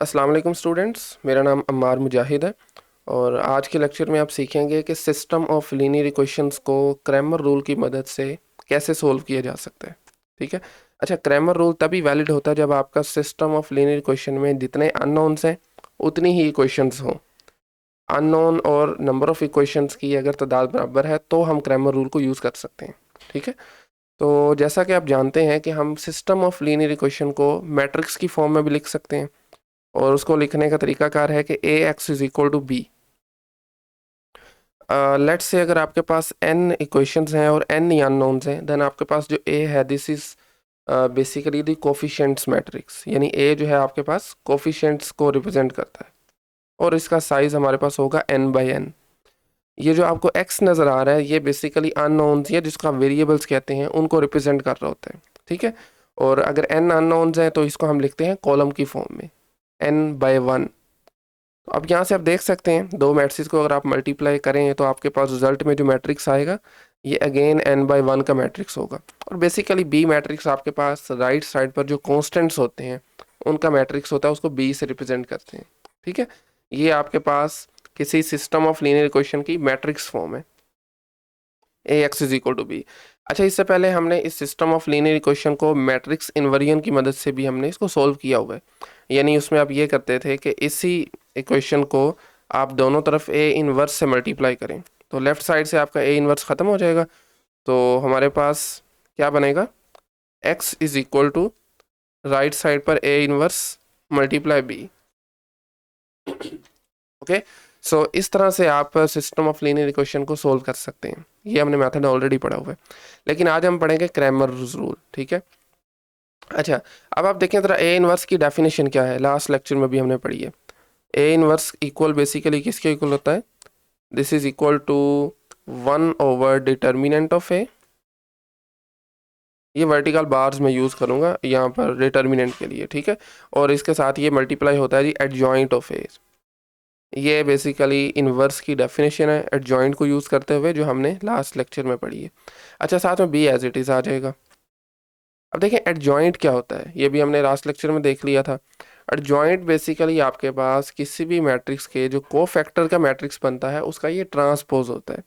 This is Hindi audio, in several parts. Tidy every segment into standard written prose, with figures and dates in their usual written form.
अस्सलाम वालेकुम स्टूडेंट्स, मेरा नाम अम्मार मुजाहिद है और आज के लेक्चर में आप सीखेंगे कि सिस्टम ऑफ लीनियर इक्वेशंस को क्रैमर रूल की मदद से कैसे सोल्व किया जा सकता है। ठीक है। अच्छा, क्रैमर रूल तभी वैलिड होता है जब आपका सिस्टम ऑफ लीनियर इक्वेशन में जितने अननोन्स हैं उतनी ही इक्वेशंस हों। अननोन और नंबर ऑफ इक्वेशंस की अगर तादाद बराबर है तो हम क्रैमर रूल को यूज़ कर सकते हैं। ठीक है। तो जैसा कि आप जानते हैं कि हम सिस्टम ऑफ लीनियर इक्वेशन को मैट्रिक्स की फॉर्म में भी लिख सकते हैं और उसको लिखने का तरीकाकार है कि A X is equal to B. Let's say अगर आपके पास n इक्वेशंस हैं और n ही अननोन्स हैं, देन आपके पास जो a है this is basically the coefficients matrix, यानी a जो है आपके पास कोफिशिएंट्स को रिप्रेजेंट करता है और इसका साइज हमारे पास होगा n बाई n। ये जो आपको x नज़र आ रहा है ये बेसिकली अननोन्स या जिसको आप वेरिएबल्स कहते हैं उनको रिप्रेजेंट कर रहा होता है। ठीक है। और अगर n अननोन्स हैं तो इसको हम लिखते हैं कॉलम की फॉर्म में n बाई 1। तो अब यहाँ से आप देख सकते हैं दो मैट्रिक्स को अगर आप मल्टीप्लाई करें तो आपके पास रिजल्ट में जो मैट्रिक्स आएगा ये अगेन n बाई 1 का मैट्रिक्स होगा। और बेसिकली बी मैट्रिक्स आपके पास राइट साइड पर जो कॉन्स्टेंट्स होते हैं उनका मैट्रिक्स होता है, उसको बी से रिप्रेजेंट करते हैं। ठीक है। ये आपके पास किसी सिस्टम ऑफ लीनियर इक्वेशन की मैट्रिक्स फॉर्म है A X is equal to B. अच्छा, इससे पहले हमने इस सिस्टम ऑफ लीनियर इक्वेशन को मैट्रिक्स इन्वर्जन की मदद से भी हमने इसको सोल्व किया हुआ है। यानी उसमें आप ये करते थे कि इसी इक्वेशन को आप दोनों तरफ ए इनवर्स से मल्टीप्लाई करें तो लेफ्ट साइड से आपका ए इनवर्स ख़त्म हो जाएगा। तो हमारे पास क्या बनेगा, x is equal to right side पर A inverse multiply B. Okay. So इस तरह से आप सिस्टम ऑफ लीनियर इक्वेशन को सोल्व कर सकते हैं। ये हमने मेथड ऑलरेडी पढ़ा हुआ है, लेकिन आज हम पढ़ेंगे क्रैमर रूल। ठीक है। अच्छा, अब आप देखें जरा ए इनवर्स की डेफिनेशन क्या है, लास्ट लेक्चर में भी हमने पढ़ी है। ए इनवर्स इक्वल बेसिकली किसके इक्वल होता है, this is equal to 1 over determinant of A. ये वर्टिकल बार्स में यूज़ करूँगा यहाँ पर डिटर्मिनेंट के लिए। ठीक है। और इसके साथ ये मल्टीप्लाई होता है जी एडजॉइंट ऑफ ए। ये बेसिकली इनवर्स की डेफिनेशन है एडजॉइंट को यूज़ करते हुए जो हमने लास्ट लेक्चर में पढ़ी है। अच्छा, साथ में बी एज इट इज़ आ जाएगा। अब देखें एडजॉइंट क्या होता है, ये भी हमने लास्ट लेक्चर में देख लिया था। एडजॉइंट बेसिकली आपके पास किसी भी मैट्रिक्स के जो कोफैक्टर का मैट्रिक्स बनता है उसका ये ट्रांसपोज होता है।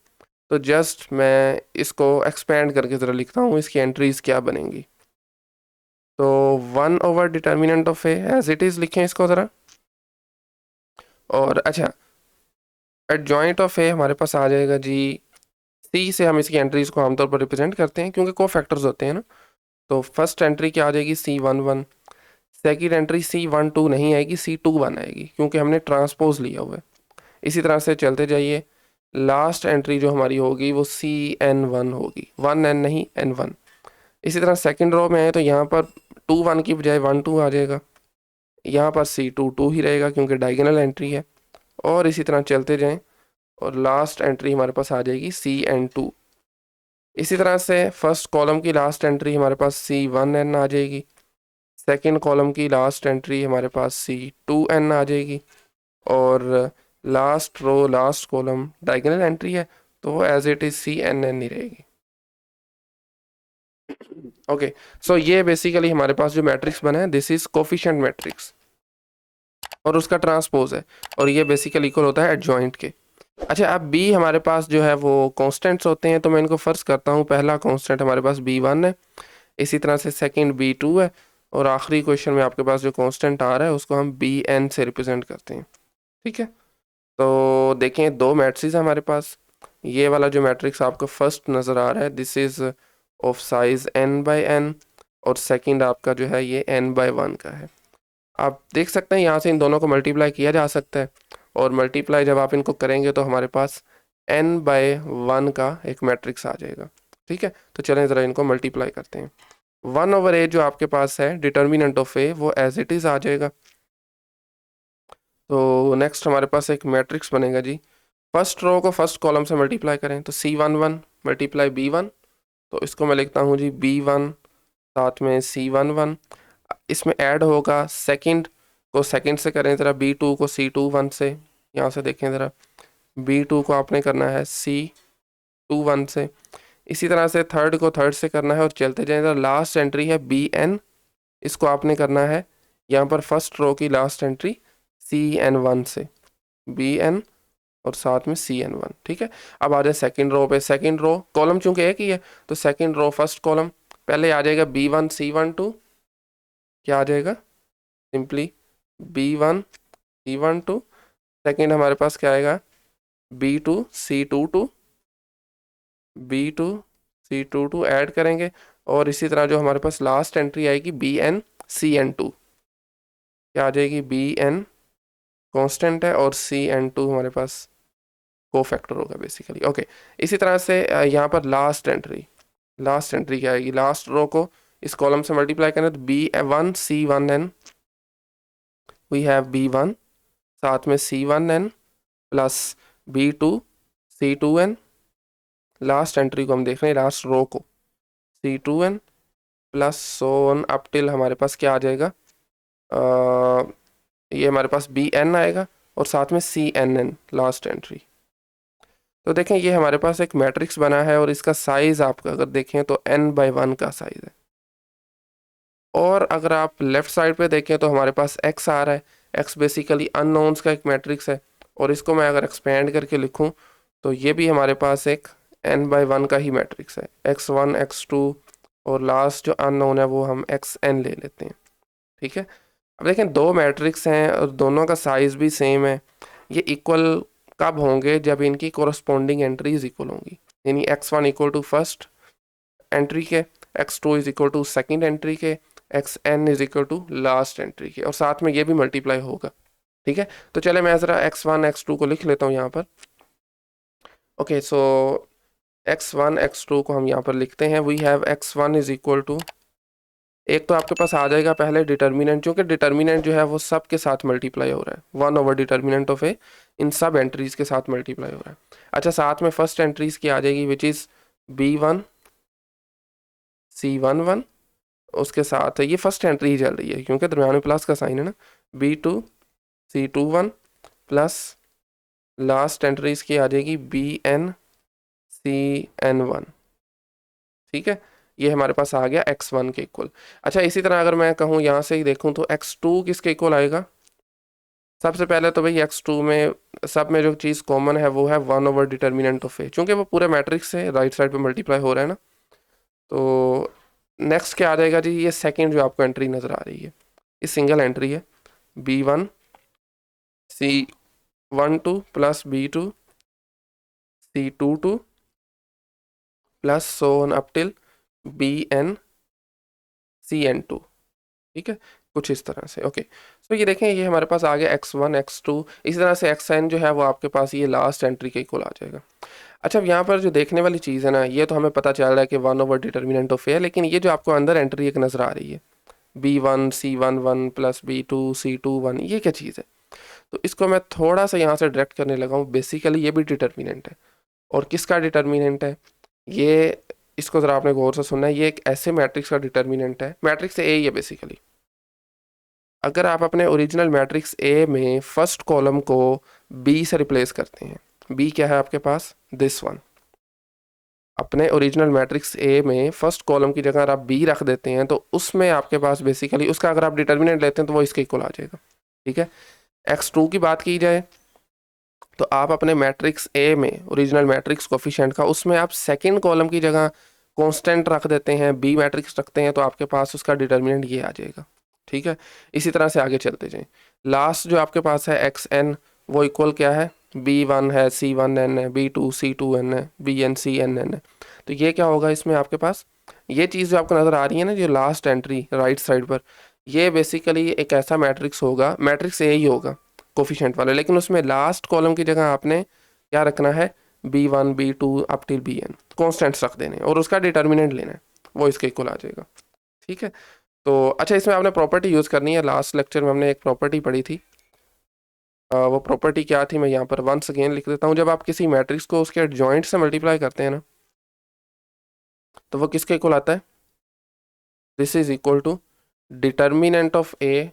तो जस्ट मैं इसको एक्सपेंड करके ज़रा लिखता हूँ, इसकी एंट्रीज क्या बनेंगी। तो 1 over determinant of A as it is लिखें इसको ज़रा। और अच्छा, एडजॉइंट ऑफ ए हमारे पास आ जाएगा जी, सी से हम इसकी एंट्रीज को आमतौर पर रिप्रेजेंट करते हैं क्योंकि कोफैक्टर्स होते हैं ना। तो फर्स्ट एंट्री क्या आ जाएगी, C11। सेकेंड एंट्री C12 नहीं आएगी, C21 आएगी क्योंकि हमने ट्रांसपोज लिया हुआ है। इसी तरह से चलते जाइए, लास्ट एंट्री जो हमारी होगी वो CN1 होगी, 1N नहीं N1। इसी तरह सेकंड रो में है तो यहाँ पर 2 1 की बजाय 1 2 आ जाएगा, यहाँ पर C2 2 ही रहेगा क्योंकि डायगोनल एंट्री है। और इसी तरह चलते जाएँ और लास्ट एंट्री हमारे पास आ जाएगी CN2। इसी तरह से फर्स्ट कॉलम की लास्ट एंट्री हमारे पास C1N आ जाएगी, सेकेंड कॉलम की लास्ट एंट्री हमारे पास C2N आ जाएगी और last row last column diagonal entry है तो वो एज इट इज CNN ही रहेगी। ओके। सो ये बेसिकली हमारे पास जो मैट्रिक्स बना है दिस इज कोफिशिएंट मैट्रिक्स और उसका ट्रांसपोज है और ये बेसिकली इक्वल होता है एडजॉइंट के। अच्छा, अब बी हमारे पास जो है वो कॉन्स्टेंट्स होते हैं तो मैं इनको फर्स्ट करता हूँ। पहला कॉन्स्टेंट हमारे पास B1 है, इसी तरह से सेकंड B2 है और आखिरी क्वेश्चन में आपके पास जो कांस्टेंट आ रहा है उसको हम Bn से रिप्रेजेंट करते हैं। ठीक है। तो देखें दो मैट्रिक्स है हमारे पास। ये वाला जो मैट्रिक्स आपको फर्स्ट नज़र आ रहा है this is of size n by n और सेकंड आपका जो है ये n बाई 1 का है। आप देख सकते हैं यहाँ से इन दोनों को मल्टीप्लाई किया जा सकता है और मल्टीप्लाई जब आप इनको करेंगे तो हमारे पास n बाई 1 का एक मैट्रिक्स आ जाएगा। ठीक है। तो चलें ज़रा इनको मल्टीप्लाई करते हैं। 1 ओवर ए जो आपके पास है डिटर्मिनेंट ऑफ ए वो एज इट इज़ आ जाएगा। तो नेक्स्ट हमारे पास एक मैट्रिक्स बनेगा जी, फर्स्ट रो को फर्स्ट कॉलम से मल्टीप्लाई करें तो C11 मल्टीप्लाई B1। तो इसको मैं लिखता हूँ जी B1 साथ में C11। इसमें ऐड होगा सेकंड को सेकंड से करें ज़रा, B2 को C21 से। यहाँ से देखें ज़रा, B2 को आपने करना है C21 से। इसी तरह से थर्ड को थर्ड से करना है और चलते जाएं ज़रा। लास्ट एंट्री है Bn, इसको आपने करना है यहाँ पर फर्स्ट रो की लास्ट एंट्री CN1 से, BN और साथ में CN1, ठीक है। अब आ जाए सेकंड रो पे। सेकंड रो कॉलम चूंकि एक ही है तो सेकंड रो फर्स्ट कॉलम पहले आ जाएगा B1C12, क्या आ जाएगा, सिंपली B1C12। सेकंड हमारे पास क्या आएगा, B2C22, B2C22 ऐड करेंगे और इसी तरह जो हमारे पास लास्ट एंट्री आएगी BNCN2, क्या आ जाएगी, BN कांस्टेंट है और CN2 हमारे पास कोफैक्टर होगा बेसिकली। ओके, इसी तरह से यहाँ पर लास्ट एंट्री क्या आएगी, लास्ट रो को इस कॉलम से मल्टीप्लाई करें तो B1C1N, वी हैव B1 साथ में C1N plus B2C2N, last entry को हम देख रहे हैं, लास्ट रो को C2N plus so on up till हमारे पास क्या आ जाएगा, ये हमारे पास BN आएगा और साथ में CNN लास्ट एंट्री। तो देखें ये हमारे पास एक मैट्रिक्स बना है और इसका साइज आपका अगर देखें तो n/1 का साइज है। और अगर आप लेफ्ट साइड पे देखें तो हमारे पास x आ रहा है, x बेसिकली अननोन्स का एक मैट्रिक्स है और इसको मैं अगर एक्सपेंड करके लिखूं तो ये भी हमारे पास एक n/1 का ही मैट्रिक्स है, x1 x2 और लास्ट जो अननोन है वो हम xn ले लेते हैं, ठीक है। अब देखें दो मैट्रिक्स हैं और दोनों का साइज भी सेम है, ये इक्वल कब होंगे, जब इनकी कोरस्पॉन्डिंग एंट्रीज इक्वल होंगी, यानी x1 equal to first entry के, x2 is equal to second entry के, xn is equal to last entry के, और साथ में ये भी मल्टीप्लाई होगा, ठीक है। तो चले मैं ज़रा x1 x2 को लिख लेता हूँ यहाँ पर। ओके, सो x1 x2 को हम यहाँ पर लिखते हैं, we have x1 is equal to, एक तो आपके पास आ जाएगा पहले डिटर्मिनेंट, क्योंकि डिटर्मिनेंट जो है वो सब के साथ मल्टीप्लाई हो रहा है, 1 ओवर डिटर्मिनेंट ऑफ ए, इन सब एंट्रीज के साथ मल्टीप्लाई हो रहा है। अच्छा, साथ में फर्स्ट एंट्रीज की आ जाएगी विच इज़ B1C11, उसके साथ ये फर्स्ट एंट्री ही चल रही है क्योंकि दरम्यान में प्लस का साइन है ना, B2C21 प्लस लास्ट एंट्रीज की आ जाएगी BNCN1, ठीक है। ये हमारे पास आ गया x1 के इक्वल। अच्छा, इसी तरह अगर मैं कहूँ यहाँ से ही देखूँ तो x2 किसके इक्वल आएगा, सबसे पहले तो भाई x2 में सब में जो चीज़ कॉमन है वो है 1 ओवर डिटर्मिनेंट ऑफ ए, चूँकि वो पूरे मैट्रिक्स से राइट साइड पे मल्टीप्लाई हो रहा है ना। तो नेक्स्ट क्या आ जाएगा जी, ये सेकंड जो आपको एंट्री नज़र आ रही है ये सिंगल एंट्री है, B1C12 plus B2C22 plus so on up till BNCN2, ठीक है, कुछ इस तरह से। ओके, तो ये देखें ये हमारे पास आ गया x1 x2, इसी तरह से xn जो है वो आपके पास ये लास्ट एंट्री के इक्वल आ जाएगा। अच्छा, अब यहाँ पर जो देखने वाली चीज़ है ना, ये तो हमें पता चल रहा है कि 1 ओवर डिटर्मिनेंट ऑफ ए, लेकिन ये जो आपको अंदर एंट्री एक नज़र आ रही है B1C11 प्लस B2C21, ये क्या चीज़ है, तो इसको मैं थोड़ा सा यहाँ से डायरेक्ट करने लगा हूँ। बेसिकली ये भी डिटर्मिनेंट है, और किसका डिटर्मिनेंट है ये, इसको ज़रा आपने गौर से सुनना है, ये एक ऐसे मैट्रिक्स का डिटर्मिनेंट है, मैट्रिक्स ए ही है बेसिकली। अगर आप अपने ओरिजिनल मैट्रिक्स ए में फर्स्ट कॉलम को बी से रिप्लेस करते हैं, बी क्या है आपके पास, दिस वन, अपने ओरिजिनल मैट्रिक्स ए में फर्स्ट कॉलम की जगह अगर आप बी रख देते हैं तो उसमें आपके पास बेसिकली उसका अगर आप डिटर्मिनेंट लेते हैं तो वो इसके इक्वल आ जाएगा, ठीक है। x2 की बात की जाए तो आप अपने मैट्रिक्स ए में ओरिजिनल मैट्रिक्स कोफिशिएंट का, उसमें आप सेकंड कॉलम की जगह कांस्टेंट रख देते हैं, बी मैट्रिक्स रखते हैं, तो आपके पास उसका डिटर्मिनेंट ये आ जाएगा, ठीक है। इसी तरह से आगे चलते जाएं, लास्ट जो आपके पास है xn वो इक्वल क्या है, B1 है, C1n है, B2C2n है, BNCNn है। तो ये क्या होगा इसमें आपके पास, ये चीज़ जो आपको नज़र आ रही है ना, जो लास्ट एंट्री राइट साइड पर, ये बेसिकली एक ऐसा मैट्रिक्स होगा, मैट्रिक्स ए ही होगा कोफिशिएंट वाला, लेकिन उसमें लास्ट कॉलम की जगह आपने क्या रखना है, B1 B2 up till BN constants रख देने और उसका डिटर्मिनेंट लेना है, वो इसके इक्वल आ जाएगा, ठीक है। तो अच्छा, इसमें आपने प्रॉपर्टी यूज़ करनी है, लास्ट लेक्चर में हमने एक प्रॉपर्टी पढ़ी थी, वो प्रॉपर्टी क्या थी मैं यहाँ पर वंस अगेन लिख देता हूँ। जब आप किसी मैट्रिक्स को उसके एडजॉइंट से मल्टीप्लाई करते हैं ना, तो वो किसके इक्वल आता है, this is equal to determinant of A,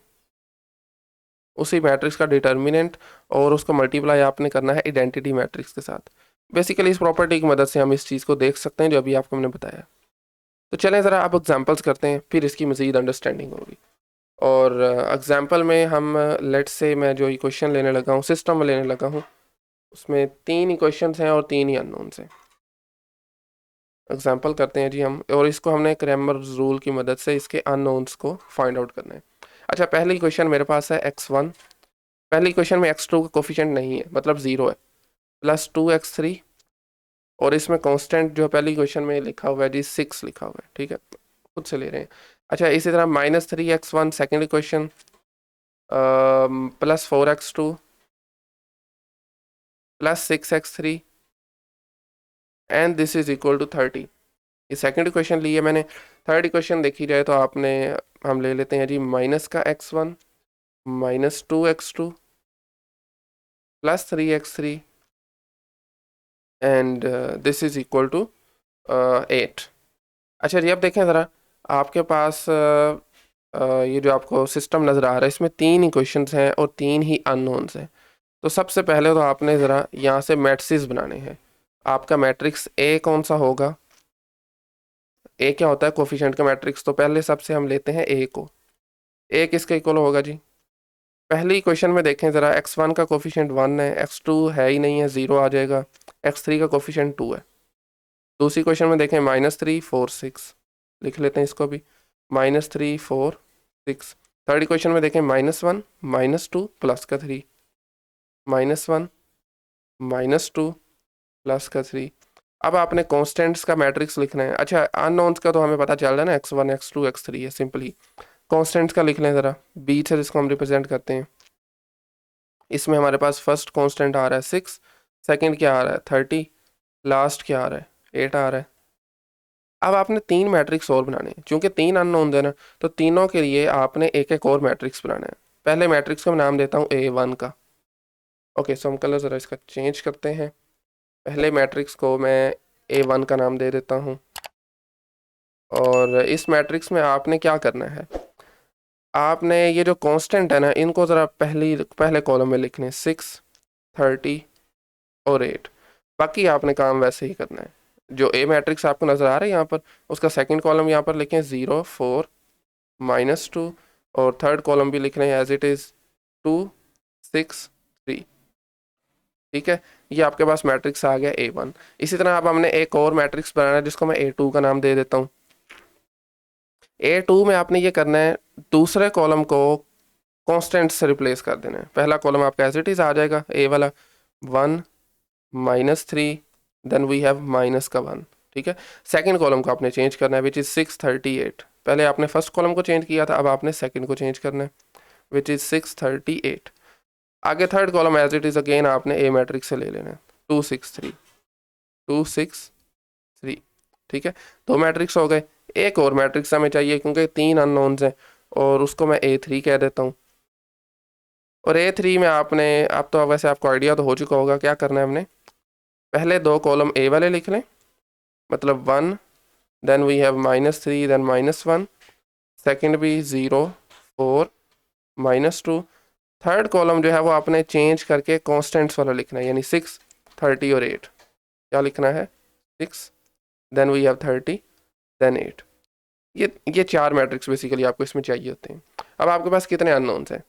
उसी मैट्रिक्स का डिटर्मिनेंट, और उसको मल्टीप्लाई आपने करना है आइडेंटिटी मैट्रिक्स के साथ। बेसिकली इस प्रॉपर्टी की मदद से हम इस चीज़ को देख सकते हैं जो अभी आपको हमने बताया। तो चलें ज़रा आप एग्जांपल्स करते हैं, फिर इसकी मज़ीद अंडरस्टैंडिंग होगी। और एग्जांपल में हम लेट्स से मैं जो इक्वेशन लेने लगा हूँ, सिस्टम में लेने लगा हूँ, उसमें 3 इक्वेशंस हैं और 3 ही अननोन्स हैं। एग्जांपल करते हैं जी हम, और इसको हमने क्रैमर रूल की मदद से इसके अननोन्स को फाइंड आउट करना है। अच्छा, पहली इक्वेशन मेरे पास है x1, पहली इक्वेशन में x2 का कोफिशिएंट नहीं है, मतलब 0 है, प्लस 2x3, और इसमें कांस्टेंट जो पहली इक्वेशन में लिखा हुआ है जी 6 लिखा हुआ है, ठीक है, खुद से ले रहे हैं। अच्छा, इसी तरह -3x1 second equation, plus 4x2 plus 6x3 and this is equal to 30। ये सेकंड इक्वेशन ली है मैंने। थर्ड इक्वेशन देखी जाए तो आपने, हम ले लेते हैं जी माइनस का x1 -2x2 plus 3x3 and this is equal to 8। अच्छा जी, अब देखें ज़रा, आपके पास ये जो आपको सिस्टम नज़र आ रहा है, इसमें 3 इक्वेशंस हैं और 3 ही अननोन्स हैं। तो सबसे पहले तो आपने ज़रा यहाँ से मैट्रिक्स बनाने हैं। आपका मैट्रिक्स ए कौन सा होगा? ए क्या होता है? कोफिशिएंट का मैट्रिक्स। तो पहले सबसे हम लेते हैं ए को। ए किसके इक्वल होगा जी? पहली इक्वेशन में देखें ज़रा, x1 का कोफिशिएंट 1 है, x2 है ही नहीं है, 0 आ जाएगा, x3 का कोफिशिएंट 2 है। दूसरी क्वेश्चन में देखें -3 4 6, लिख लेते हैं इसको भी, -3 4 6। थर्ड इक्वेशन में देखें -1 -2 प्लस का 3, -1 -2 प्लस का 3। अब आपने कॉन्स्टेंट्स का मैट्रिक्स लिखना है। अच्छा, अननोन्स का तो हमें पता चल रहा है ना, x1 x2 x3 है, सिंपली कॉन्स्टेंट्स का लिख लें ज़रा, बी से जिसको हम रिप्रेजेंट करते हैं। इसमें हमारे पास फर्स्ट कांस्टेंट आ रहा है 6, सेकंड क्या आ रहा है 30, लास्ट क्या आ रहा है 8 आ रहा है। अब आपने 3 मैट्रिक्स और बनाने हैं, क्योंकि 3 अननोन है ना, तो तीनों के लिए आपने एक एक और मैट्रिक्स बनाना है। पहले मैट्रिक्स का मैं नाम देता हूँ A1 का। ओके, सो हम कलर ज़रा इसका चेंज करते हैं। पहले मैट्रिक्स को मैं A1 का नाम दे देता हूँ, और इस मैट्रिक्स में आपने क्या करना है, आपने ये जो कांस्टेंट है ना, इनको ज़रा पहले कॉलम में लिखने, 6 30 और 8। बाकी आपने काम वैसे ही करना है। जो ए मैट्रिक्स आपको नज़र आ रहा है यहाँ पर, उसका सेकंड कॉलम यहाँ पर लिखें 0 4 -2, और थर्ड कॉलम भी लिख रहे हैं एज इट इज़ 2 6 3। ठीक है, ये आपके पास मैट्रिक्स आ गया A1। इसी तरह अब हमने एक और मैट्रिक्स बनाना है, जिसको मैं A2 का नाम दे देता हूँ। A2 में आपने ये करना है, दूसरे कॉलम को कॉन्स्टेंट से रिप्लेस कर देना है। पहला कॉलम आपका एज इट इज़ आ जाएगा, ए वाला 1 -3, देन वी हैव माइनस का 1। ठीक है, सेकंड कॉलम को आपने चेंज करना है, विच इज़ 6 38। पहले आपने फर्स्ट कॉलम को चेंज किया था, अब आपने सेकंड को चेंज करना है, विच इज़ 6 38। आगे third column as it is again आपने ए मैट्रिक्स से ले लेना है, 2 6 3 2 6 3। ठीक है, दो मैट्रिक्स हो गए। एक और मैट्रिक्स हमें चाहिए, क्योंकि 3 अननोन्स हैं, और उसको मैं A3 कह देता हूँ। और A3 में आपने, अब तो वैसे आपको आइडिया तो हो चुका होगा क्या करना है। हमने पहले दो कॉलम ए वाले लिख लें, मतलब 1, then we have -3, then -1, second भी 0 4 -2। थर्ड कॉलम जो है वो आपने चेंज करके कॉन्स्टेंट्स वाला लिखना है, यानी 6 30 और 8। क्या लिखना है? 6, देन वी हैव 30, देन 8। ये 4 मैट्रिक्स बेसिकली आपको इसमें चाहिए होते हैं। अब आपके पास कितने अननोन्स हैं?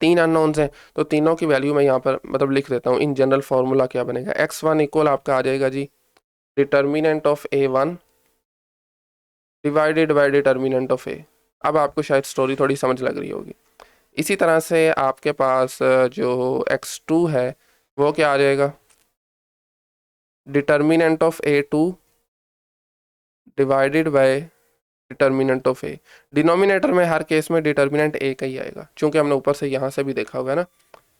3 अननोन्स हैं, तो तीनों की वैल्यू मैं यहाँ पर मतलब लिख देता हूँ। इन जनरल फार्मूला क्या बनेगा, x1 इक्वल आपका आ जाएगा जी determinant of A1 divided by determinant of A। अब आपको शायद स्टोरी थोड़ी समझ लग रही होगी। इसी तरह से आपके पास जो x2 है वो क्या आ जाएगा, determinant of A2 divided by determinant of A। Denominator में हर केस में डिटर्मिनेंट A का ही आएगा, क्योंकि हमने ऊपर से यहाँ से भी देखा हुआ है ना।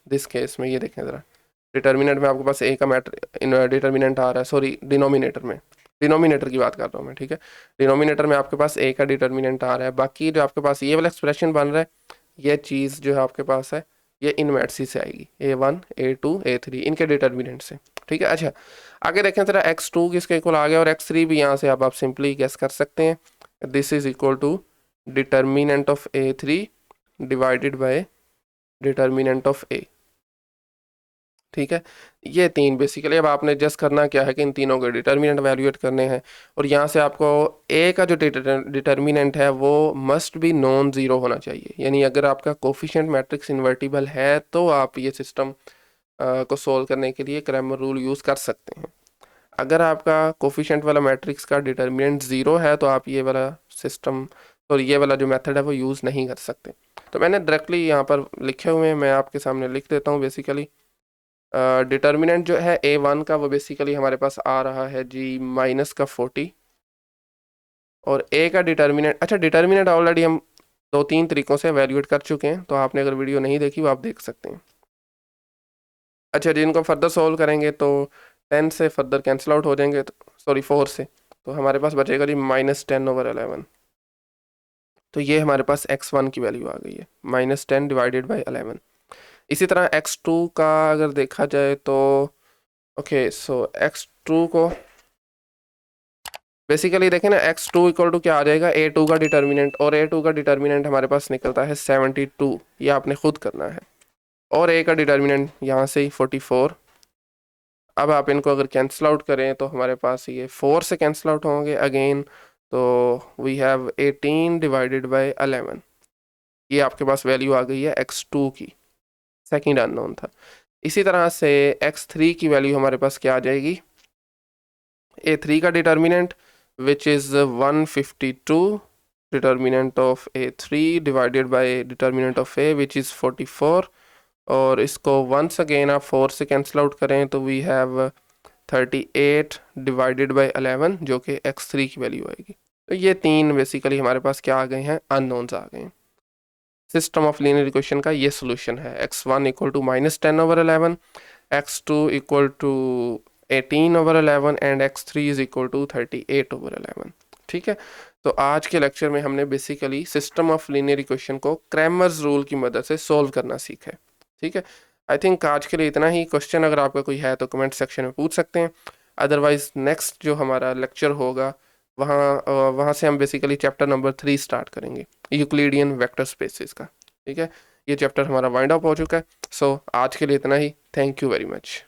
दिस केस में ये देखें ज़रा, डिटर्मिनेंट में आपके पास A का मैटर डिटर्मिनेंट आ रहा है, सॉरी डिनोमिनेटर में, डिनोमिनेटर की बात कर रहा हूँ मैं। ठीक है, डिनोमिनेटर में आपके पास A का डिटर्मिनेंट आ रहा है। बाकी जो आपके पास ये वाला एक्सप्रेशन बन रहा है, ये चीज़ जो है आपके पास है, ये इन मैट्रिक्स से आएगी, A1 A2 A3, इनके डिटर्मिनेंट से। ठीक है, अच्छा आगे देखें ज़रा, x2 किसके इक्वल आ गया, और x3 भी यहाँ से अब आप सिंपली गेस कर सकते हैं। This is equal to determinant of A3 divided by determinant of A। ठीक है, ये तीन बेसिकली। अब आपने जस्ट करना क्या है कि इन तीनों के डिटर्मिनेंट वैल्यूएट करने हैं, और यहाँ से आपको ए का जो डिटर्मिनेंट है वो मस्ट बी नॉन ज़ीरो होना चाहिए। यानी अगर आपका कोफिशिएंट मैट्रिक्स इन्वर्टिबल है तो आप ये सिस्टम को सोल्व करने के लिए क्रैमर रूल यूज़ कर सकते हैं। अगर आपका कोफिशिएंट वाला मैट्रिक्स का डिटर्मिनेंट ज़ीरो है तो आप ये वाला सिस्टम और ये वाला जो मेथड है वो यूज़ नहीं कर सकते। तो मैंने डायरेक्टली यहाँ पर लिखे हुए हैं, मैं आपके सामने लिख देता हूँ। बेसिकली डिटर्मिनेंट जो है A1 का वो बेसिकली हमारे पास आ रहा है जी -40, और ए का डिटर्मिनेंट, अच्छा डिटर्मिनेंट ऑलरेडी हम 2-3 तरीक़ों से वैल्यूएट कर चुके हैं, तो आपने अगर वीडियो नहीं देखी वो आप देख सकते हैं। अच्छा जी, इनको फर्दर सोल्व करेंगे तो 10 से फर्दर कैंसिल आउट हो जाएंगे, तो सॉरी 4 से, तो हमारे पास बचेगा जी -10/11। तो ये हमारे पास x1 की वैल्यू आ गई है, -10 डिवाइडेड बाई 11। इसी तरह x2 का अगर देखा जाए तो ओके, सो x2 को बेसिकली देखें ना, x2 इक्वल टू क्या आ जाएगा, a2 का डिटर्मिनेंट, और a2 का डिटर्मिनेंट हमारे पास निकलता है 72, ये आपने खुद करना है, और a का डिटर्मिनेंट यहाँ से ही 44। अब आप इनको अगर कैंसिल आउट करें तो हमारे पास ये 4 से कैंसिल आउट होंगे अगेन, तो वी हैव 18 डिवाइडेड बाई 11। ये आपके पास वैल्यू आ गई है x2 की, सेकंड अननोन था। इसी तरह से x3 की वैल्यू हमारे पास क्या आ जाएगी, a3 का determinant which is 152 determinant of a3 divided by determinant of a which is 44, और इसको वंस अगेन आप 4 से कैंसिल आउट करें तो वी हैव 38 डिवाइडेड बाय 11 जो कि x3 की वैल्यू आएगी। तो ये तीन बेसिकली हमारे पास क्या आ गए हैं, अननोन्स आ गए हैं। सिस्टम ऑफ लीनियर इक्वेशन का ये सोल्यूशन है, x1 equal to -10/11, x2 equal to 18/11 and x3 is equal to 38/11। ठीक है, तो आज के लेक्चर में हमने basically system of linear equation को क्रैमर्स रूल की मदद से सॉल्व करना सीखा है। ठीक है, आई थिंक आज के लिए इतना ही। क्वेश्चन अगर आपका कोई है तो कमेंट सेक्शन में पूछ सकते हैं, अदरवाइज नेक्स्ट जो हमारा लेक्चर होगा वहाँ से हम बेसिकली चैप्टर नंबर 3 स्टार्ट करेंगे, यूक्लिडियन वेक्टर स्पेसेस का। ठीक है, ये चैप्टर हमारा वाइंड अप हो चुका है। सो आज के लिए इतना ही, थैंक यू वेरी मच।